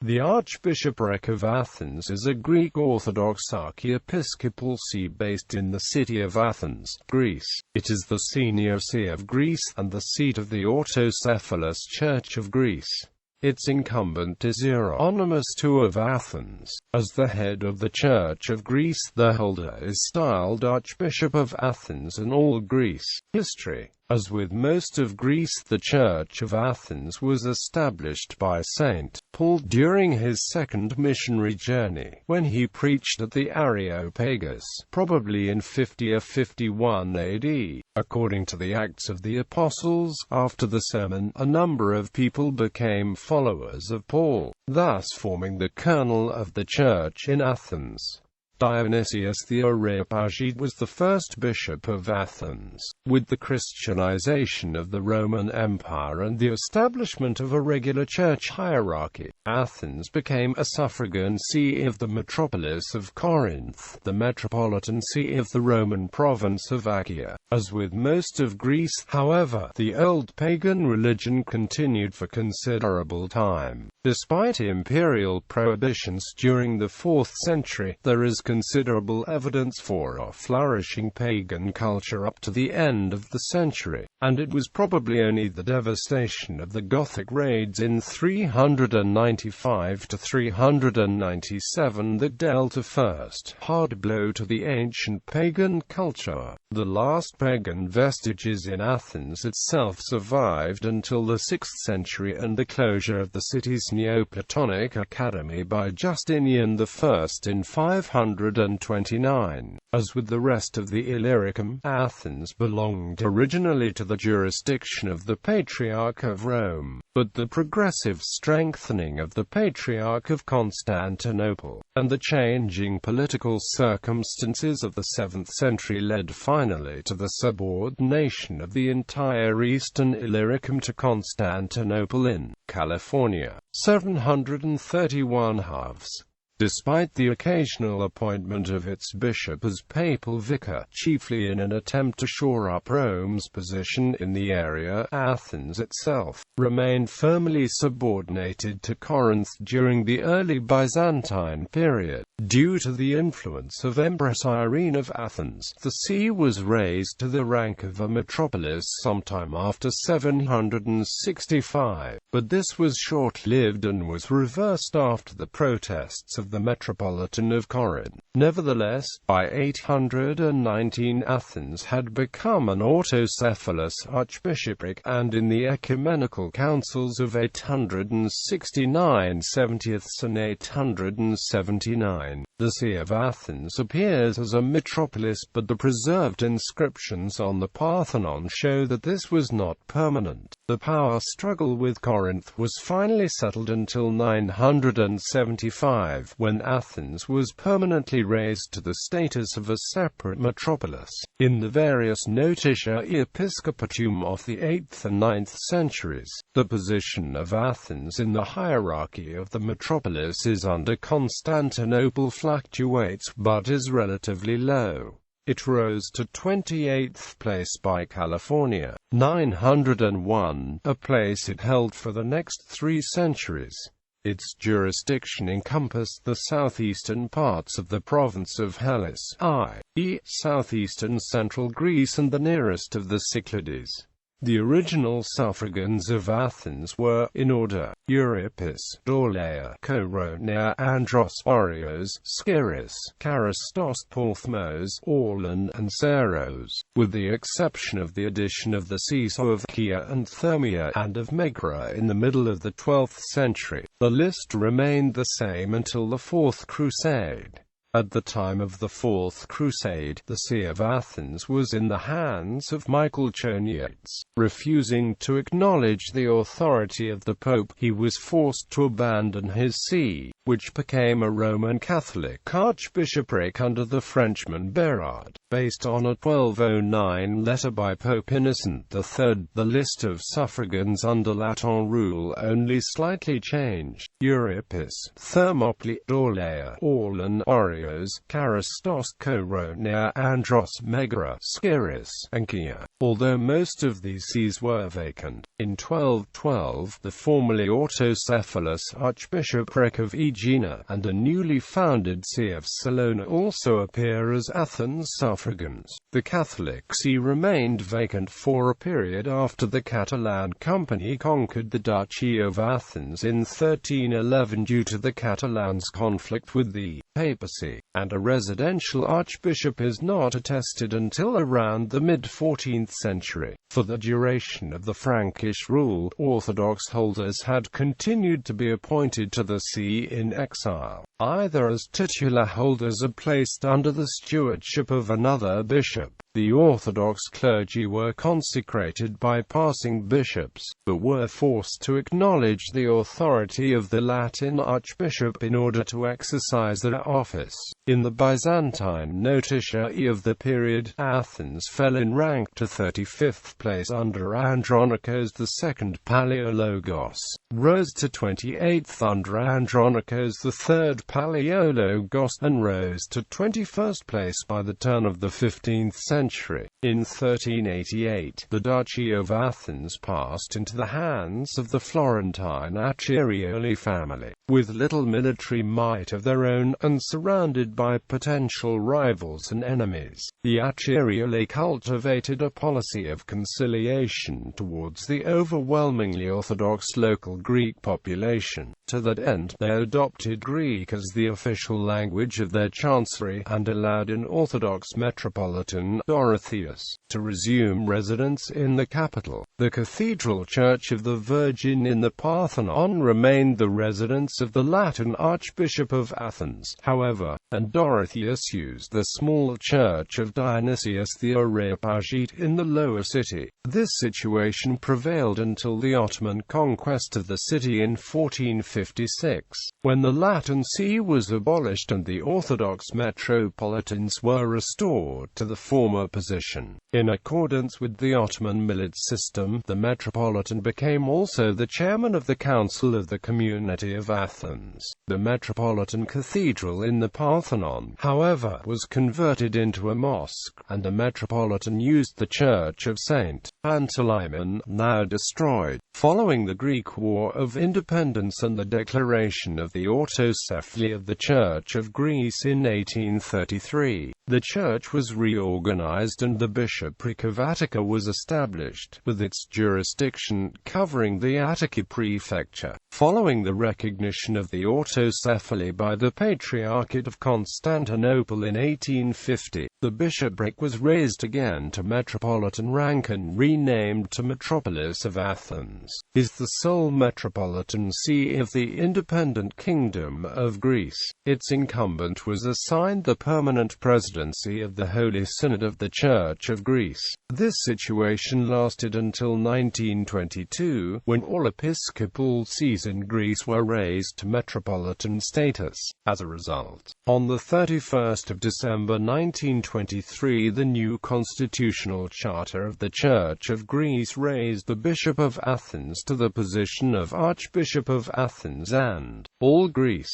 The Archbishopric of Athens is a Greek Orthodox archiepiscopal see based in the city of Athens, Greece. It is the senior see of Greece, and the seat of the autocephalous Church of Greece. Its incumbent is Ieronymos II of Athens. As the head of the Church of Greece, the holder is styled Archbishop of Athens in all Greece. History. As with most of Greece, the Church of Athens was established by St. Paul during his second missionary journey, when he preached at the Areopagus, probably in 50 or 51 AD. According to the Acts of the Apostles, after the sermon, a number of people became followers of Paul, thus forming the kernel of the Church in Athens. Dionysius the Areopagite was the first bishop of Athens. With the Christianization of the Roman Empire and the establishment of a regular church hierarchy, Athens became a suffragan see of the metropolis of Corinth, the metropolitan see of the Roman province of Achaia. As with most of Greece, however, the old pagan religion continued for considerable time. Despite imperial prohibitions during the 4th century, there is considerable evidence for a flourishing pagan culture up to the end of the century, and it was probably only the devastation of the Gothic raids in 395 to 397 that dealt a first hard blow to the ancient pagan culture. The last pagan vestiges in Athens itself survived until the 6th century and the closure of the city's Neoplatonic Academy by Justinian I in 529. As with the rest of the Illyricum, Athens belonged originally to the jurisdiction of the Patriarch of Rome, but the progressive strengthening of the Patriarch of Constantinople, and the changing political circumstances of the 7th century led finally to the subordination of the entire eastern Illyricum to Constantinople in California, 731 halves. Despite the occasional appointment of its bishop as papal vicar, chiefly in an attempt to shore up Rome's position in the area, Athens itself remained firmly subordinated to Corinth during the early Byzantine period. Due to the influence of Empress Irene of Athens, the see was raised to the rank of a metropolis sometime after 765, but this was short-lived and was reversed after the protests of the Metropolitan of Corinth. Nevertheless, by 819 Athens had become an autocephalous archbishopric, and in the ecumenical councils of 869 70ths and 879, the see of Athens appears as a metropolis, but the preserved inscriptions on the Parthenon show that this was not permanent. The power struggle with Corinth was finally settled until 975, when Athens was permanently raised to the status of a separate metropolis. In the various Notitia Episcopatum of the 8th and 9th centuries, the position of Athens in the hierarchy of the metropolis is under Constantinople fluctuates, but is relatively low. It rose to 28th place by California, 901, a place it held for the next 3 centuries. Its jurisdiction encompassed the southeastern parts of the province of Hellas, i.e., southeastern central Greece and the nearest of the Cyclades. The original suffragans of Athens were, in order, Evripidis, Dorleia, Koronia, Andros, Oreos, Skyris, Charistos, Porthmos, Orlan, and Saros, with the exception of the addition of the sees of Chia and Thermia and of Megara in the middle of the 12th century. The list remained the same until the Fourth Crusade. At the time of the Fourth Crusade, the see of Athens was in the hands of Michael Choniates. Refusing to acknowledge the authority of the Pope, he was forced to abandon his see, which became a Roman Catholic archbishopric under the Frenchman Bérard. Based on a 1209 letter by Pope Innocent III, the list of suffragans under Latin rule only slightly changed. Euripis, Thermopylae, Dorleia, Orlan, Orios, Charistos, Koronia, Andros, Megara, Sciris, and Chia. Although most of these sees were vacant, in 1212 the formerly autocephalous Archbishopric of Aegina and a newly founded see of Salona also appear as Athens suffragans. The Catholic see remained vacant for a period after the Catalan Company conquered the Duchy of Athens in 1311 due to the Catalans' conflict with the papacy, and a residential archbishop is not attested until around the mid-14th century. For the duration of the Frankish rule, Orthodox holders had continued to be appointed to the see in exile, either as titular holders or placed under the stewardship of another bishop. The Orthodox clergy were consecrated by passing bishops, but were forced to acknowledge the authority of the Latin archbishop in order to exercise their office. In the Byzantine notitia of the period, Athens fell in rank to 35th place under Andronikos II. Palaiologos, rose to 28th under Andronikos III. Palaiologos, and rose to 21st place by the turn of the 15th century. In 1388, the Duchy of Athens passed into the hands of the Florentine Acciarioli family. With little military might of their own, and surrounded by potential rivals and enemies, the Acciarioli cultivated a policy of conciliation towards the overwhelmingly Orthodox local Greek population. To that end, they adopted Greek as the official language of their chancery, and allowed an Orthodox metropolitan, Dorotheus, to resume residence in the capital. The Cathedral Church of the Virgin in the Parthenon remained the residence of the Latin Archbishop of Athens, however, and Dorotheus used the small church of Dionysius the Areopagite in the lower city. This situation prevailed until the Ottoman conquest of the city in 1456, when the Latin see was abolished and the Orthodox metropolitans were restored to the former position. In accordance with the Ottoman millet system, the metropolitan became also the chairman of the Council of the Community of Athens. The metropolitan cathedral in the Parthenon, however, was converted into a mosque, and the metropolitan used the church of St. Panteleimon, now destroyed. Following the Greek War of Independence and the declaration of the autocephaly of the Church of Greece in 1833, the church was reorganized and the Bishopric of Attica was established, with its jurisdiction covering the Attiki prefecture. Following the recognition of the autocephaly by the Patriarchate of Constantinople in 1850, the bishopric was raised again to metropolitan rank and renamed to Metropolis of Athens. Is the sole metropolitan see of the independent Kingdom of Greece. Its incumbent was assigned the permanent presidency of the Holy Synod of the Church of Greece. This situation lasted until 1922, when all episcopal sees in Greece were raised to metropolitan status. As a result, on the 31st of December 1923, the new constitutional charter of the Church of Greece raised the Bishop of Athens to the position of Archbishop of Athens and all Greece.